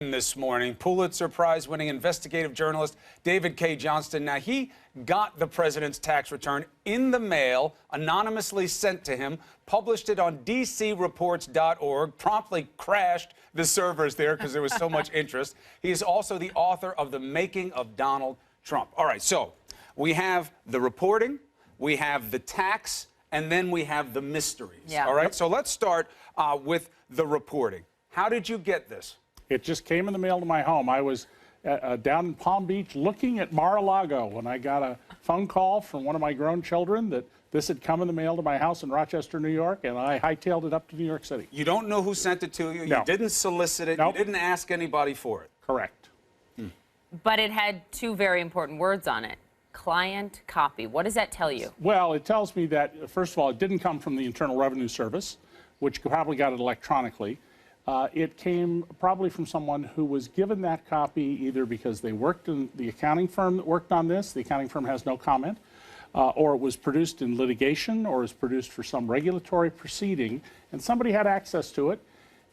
This morning, Pulitzer Prize-winning investigative journalist David Cay Johnston. Now, he got the president's tax return in the mail, anonymously sent to him, published it on dcreports.org, promptly crashed the servers there because there was so much interest. He is also the author of The Making of Donald Trump. All right, so we have the reporting, we have the tax, and then we have the mysteries. Yeah. All right, so let's start with the reporting. How did you get this? It just came in the mail to my home. I was down in Palm Beach looking at Mar-a-Lago when I got a phone call from one of my grown children that this had come in the mail to my house in Rochester, New York, and I hightailed it up to New York City. You don't know who sent it to you? No. You didn't solicit it? Nope. You didn't ask anybody for it? Correct. But it had two very important words on it. Client copy. What does that tell you? Well, it tells me that, first of all, it didn't come from the Internal Revenue Service, which probably got it electronically. It came probably from someone who was given that copy either because they worked in the accounting firm that worked on this, the accounting firm has no comment, or it was produced in litigation, or was produced for some regulatory proceeding, and somebody had access to it.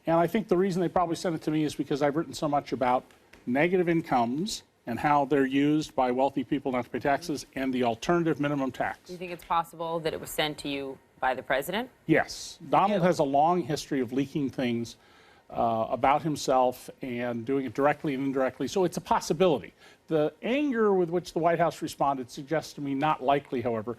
And I think the reason they probably sent it to me is because I've written so much about negative incomes and how they're used by wealthy people not to pay taxes, and the alternative minimum tax. Do you think it's possible that it was sent to you by the president? Yes. Donald has a long history of leaking things about himself and doing it directly and indirectly, so it's a possibility. The anger with which the White House responded suggests to me not likely, however.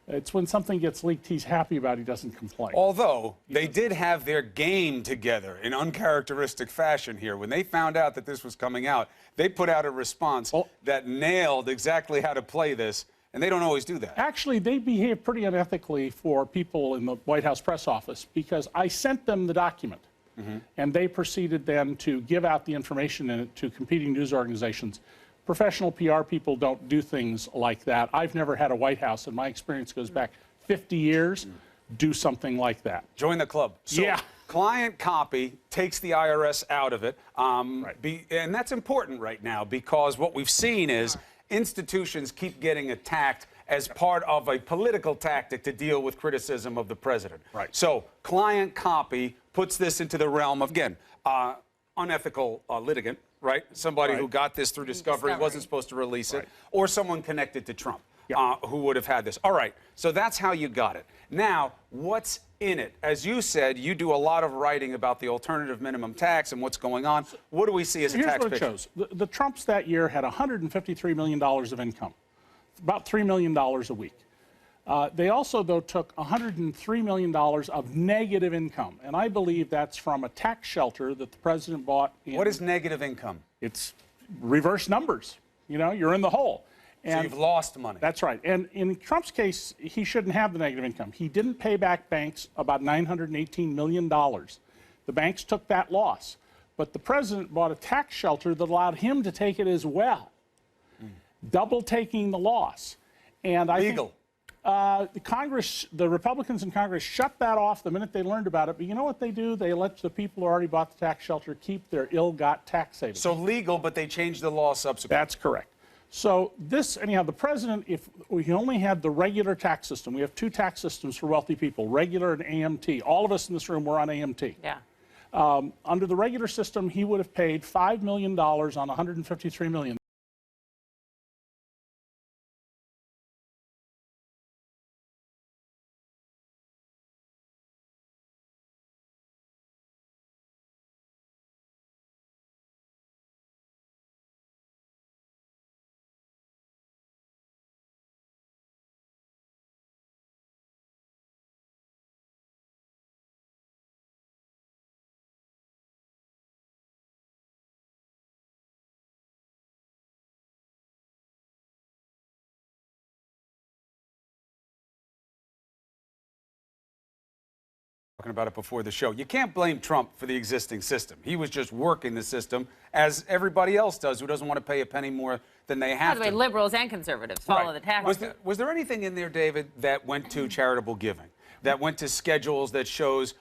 It's when something gets leaked he's happy about, he doesn't complain. Although they did have their game together in uncharacteristic fashion here. When they found out that this was coming out, they put out a response that nailed exactly how to play this, and they don't always do that. Actually, they behave pretty unethically for people in the White House press office because I sent them the document. And they proceeded then to give out the information in it to competing news organizations. Professional PR people don't do things like that. I've never had a White House, and my experience goes back 50 years, do something like that. Join the club. So yeah. Client copy takes the IRS out of it. Right. And that's important right now because what we've seen is institutions keep getting attacked as part of a political tactic to deal with criticism of the president. Right. So client copy puts this into the realm of, again, unethical litigant, right? Somebody who got this through discovery, wasn't supposed to release it, or someone connected to Trump who would have had this. All right, so that's how you got it. Now, what's in it? As you said, you do a lot of writing about the alternative minimum tax and what's going on. What do we see as a tax picture? Here's what it shows. The Trumps that year had $153 million of income, about $3 million a week. They also, though, took $103 million of negative income, and I believe that's from a tax shelter that the president bought. What is negative income? It's reverse numbers. You know, you're in the hole. And so you've lost money. That's right. And in Trump's case, he shouldn't have the negative income. He didn't pay back banks about $918 million. The banks took that loss. But the president bought a tax shelter that allowed him to take it as well, double taking the loss. And I Legal. think the Republicans in Congress shut that off the minute they learned about it. But you know what they do? They let the people who already bought the tax shelter keep their ill-got tax savings. So legal, but they changed the law subsequently. That's correct. So this, anyhow, the president, if we only had the regular tax system, we have two tax systems for wealthy people, regular and AMT. All of us in this room were on AMT. Yeah. Under the regular system, he would have paid $5 million on $153 million. Talking about it before the show. You can't blame Trump for the existing system. He was just working the system as everybody else does who doesn't want to pay a penny more than they have By the way, liberals and conservatives follow the tax code. Was there anything in there, David, that went to charitable giving, that went to schedules that shows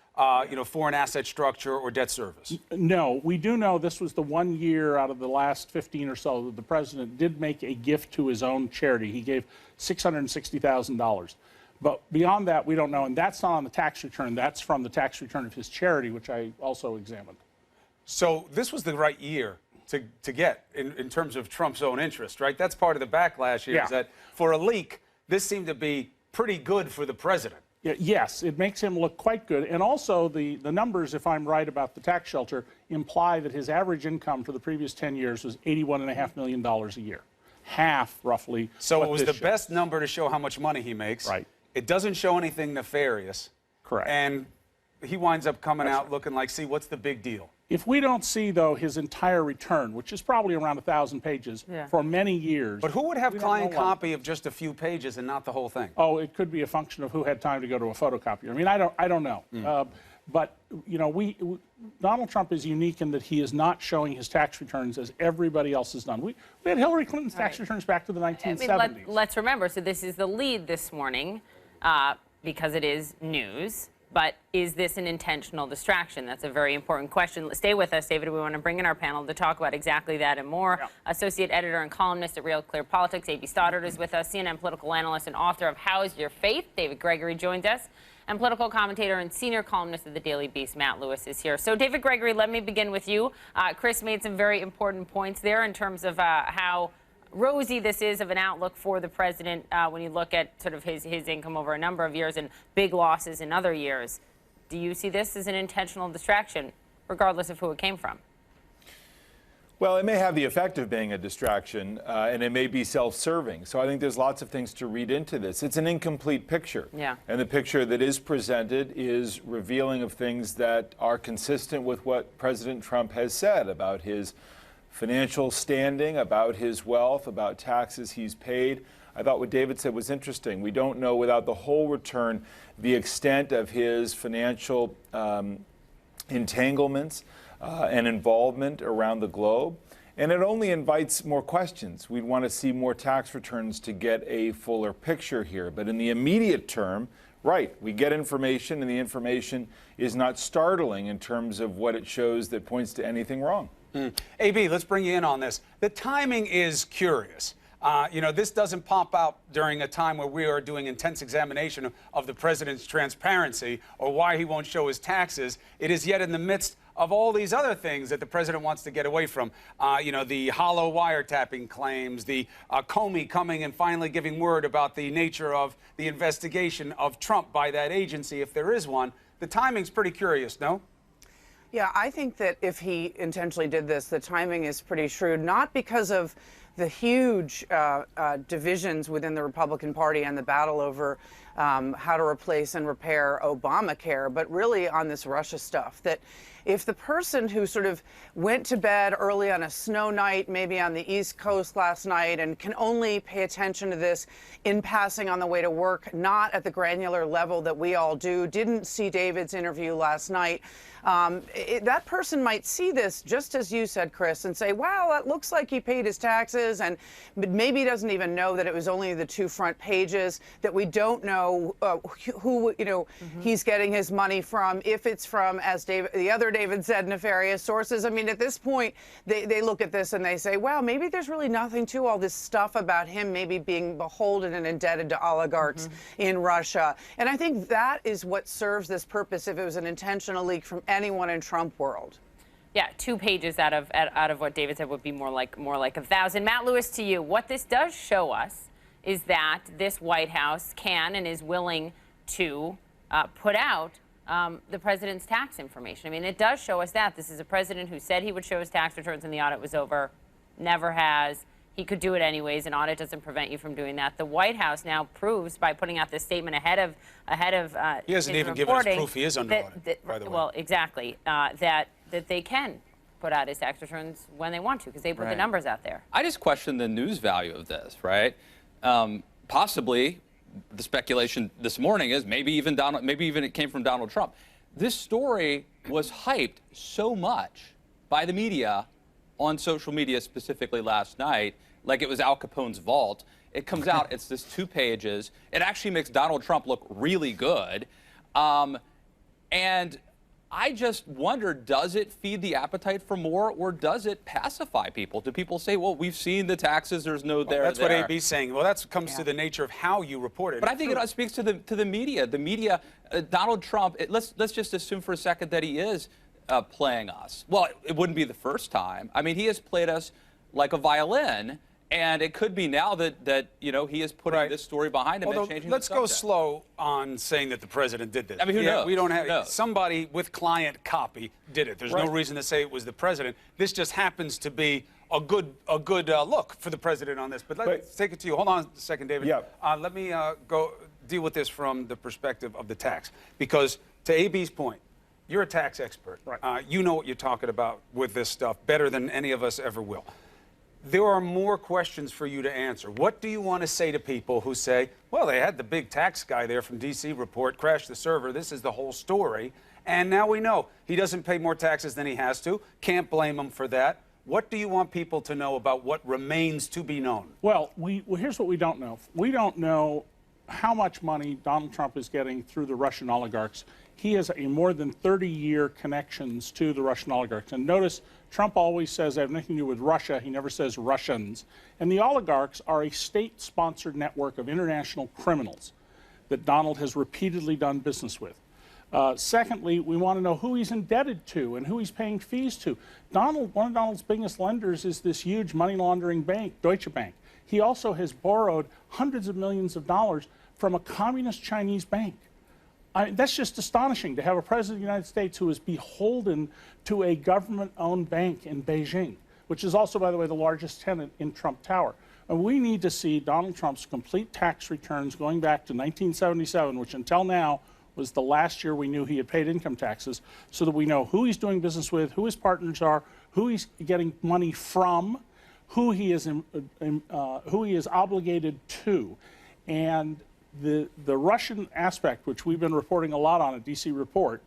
foreign asset structure or debt service? No, we do know this was the 1 year out of the last 15 or so that the president did make a gift to his own charity. He gave $660,000. But beyond that, we don't know, and that's not on the tax return. That's from the tax return of his charity, which I also examined. So this was the right year to get in terms of Trump's own interest, right? That's part of the backlash here, Yeah. is that for a leak, this seemed to be pretty good for the president. Yes, it makes him look quite good. And also the numbers, if I'm right about the tax shelter, imply that his average income for the previous 10 years was $81.5 million a year. Half, roughly. So what it was this the shows. best number to show how much money he makes. Right. It doesn't show anything nefarious. Correct. And he winds up coming out looking like, see, what's the big deal? If we don't see, though, his entire return, which is probably around 1,000 pages, Yeah. for many years. But who would have we don't client know why. copy of just a few pages and not the whole thing? Oh, it could be a function of who had time to go to a photocopier. I mean, I don't know. But you know, Donald Trump is unique in that he is not showing his tax returns as everybody else has done. We had Hillary Clinton's tax returns back to the 1970s. I mean, let's remember, so this is the lead this morning because it is news. But is this an intentional distraction? That's a very important question. Stay with us, David. We want to bring in our panel to talk about exactly that and more. Yeah. Associate editor and columnist at Real Clear Politics, A.B. Stoddard, is with us. CNN political analyst and author of How's Your Faith, David Gregory, joins us. And political commentator and senior columnist of the Daily Beast, Matt Lewis, is here. So, David Gregory, let me begin with you. Chris made some very important points there in terms of how rosy this is of an outlook for the president when you look at sort of his income over a number of years and big losses in other years. Do you see this as an intentional distraction, regardless of who it came from? Well, it may have the effect of being a distraction, and it may be self-serving. So I think there's lots of things to read into this. It's an incomplete picture. Yeah. And the picture that is presented is revealing of things that are consistent with what President Trump has said about his financial standing, about his wealth, about taxes he's paid. I thought what David said was interesting. We don't know without the whole return the extent of his financial entanglements and involvement around the globe. And it only invites more questions. We'd want to see more tax returns to get a fuller picture here. But in the immediate term, right, we get information, and the information is not startling in terms of what it shows that points to anything wrong. AB, let's bring you in on this. The timing is curious. You know, this doesn't pop out during a time where we are doing intense examination of the president's transparency or why he won't show his taxes. It is yet in the midst of all these other things that the president wants to get away from. You know, the hollow wiretapping claims, the Comey coming and finally giving word about the nature of the investigation of Trump by that agency, if there is one. The timing's pretty curious, no? Yeah, I think that if he intentionally did this, the timing is pretty shrewd, not because of the huge divisions within the Republican Party and the battle over how to replace and repair Obamacare, but really on this Russia stuff. That if the person who sort of went to bed early on a snow night, maybe on the East Coast last night, and can only pay attention to this in passing on the way to work, not at the granular level that we all do, didn't see David's interview last night, that person might see this, just as you said, Chris, and say, wow, that looks like he paid his taxes, and maybe he doesn't even know that it was only the two front pages, that we don't know who, you know, he's getting his money from, if it's from, as the other David said, nefarious sources. I mean, at this point, they look at this and they say, wow, maybe there's really nothing to all this stuff about him maybe being beholden and indebted to oligarchs in Russia. And I think that is what serves this purpose if it was an intentional leak from anyone in Trump world. Yeah, 2 pages out of what David said would be more like 1,000. Matt Lewis, to you, what this does show us is that this White House can and is willing to put out the president's tax information. I mean, it does show us that. This is a president who said he would show his tax returns when the audit was over, never has. He could do it anyways. An audit doesn't prevent you from doing that. The White House now proves by putting out this statement ahead of He hasn't even given us proof he is under audit, by the way. Well, exactly, that they can put out his tax returns when they want to because they put the numbers out there. I just question the news value of this, right? Possibly, the speculation this morning is maybe even it came from Donald Trump. This story was hyped so much by the media on social media, specifically last night, like it was Al Capone's vault. It comes out, it's this 2 pages. It actually makes Donald Trump look really good. And I just wonder, does it feed the appetite for more, or does it pacify people? Do people say, well, we've seen the taxes, there's no there? That's what AB's saying. Well, that comes to the nature of how you report it. But I think it speaks to the media. The media, Donald Trump, let's just assume for a second that he is playing us. Well, it wouldn't be the first time. I mean, he has played us like a violin, and it could be now that he is putting this story behind him Although, and changing let's the go subject. slow on saying that the president did this. I mean, who knows? We don't have Who knows? somebody with client copy did it. There's no reason to say it was the president. This just happens to be a good look for the president on this. But let's take it to you. Hold on a second, David. Yeah. Let me go deal with this from the perspective of the tax, because to AB's point, you're a tax expert. Right. You know what you're talking about with this stuff better than any of us ever will. There are more questions for you to answer. What do you want to say to people who say, well, they had the big tax guy there from DC report, crashed the server, this is the whole story, and now we know he doesn't pay more taxes than he has to, can't blame him for that. What do you want people to know about what remains to be known? Well, here's what we don't know. We don't know how much money Donald Trump is getting through the Russian oligarchs. He has a more than 30-year connections to the Russian oligarchs. And notice, Trump always says I have nothing to do with Russia. He never says Russians. And the oligarchs are a state-sponsored network of international criminals that Donald has repeatedly done business with. Secondly, we want to know who he's indebted to and who he's paying fees to. One of Donald's biggest lenders is this huge money laundering bank, Deutsche Bank. He also has borrowed hundreds of millions of dollars from a communist Chinese bank. That's just astonishing to have a president of the United States who is beholden to a government-owned bank in Beijing, which is also, by the way, the largest tenant in Trump Tower. And we need to see Donald Trump's complete tax returns going back to 1977, which until now was the last year we knew he had paid income taxes, so that we know who he's doing business with, who his partners are, who he's getting money from, who he is obligated to. And the Russian aspect, which we've been reporting a lot on at DC Report,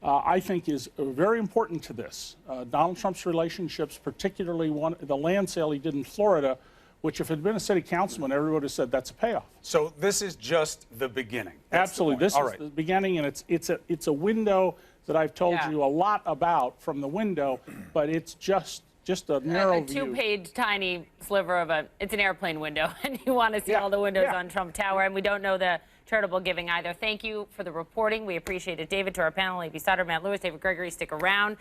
I think is very important to this. Donald Trump's relationships, particularly the land sale he did in Florida, which if it had been a city councilman, everyone would have said that's a payoff. So this is just the beginning. That's Absolutely. the point. This is the beginning, and it's a window that I've told Yeah. you a lot about from the window, but it's just a narrow A view. two-page tiny sliver of it's an airplane window, and you want to see Yeah, all the windows yeah. on Trump Tower, and we don't know the charitable giving either. Thank you for the reporting. We appreciate it. David, to our panel, A.B. Stoddard, Matt Lewis, David Gregory, stick around.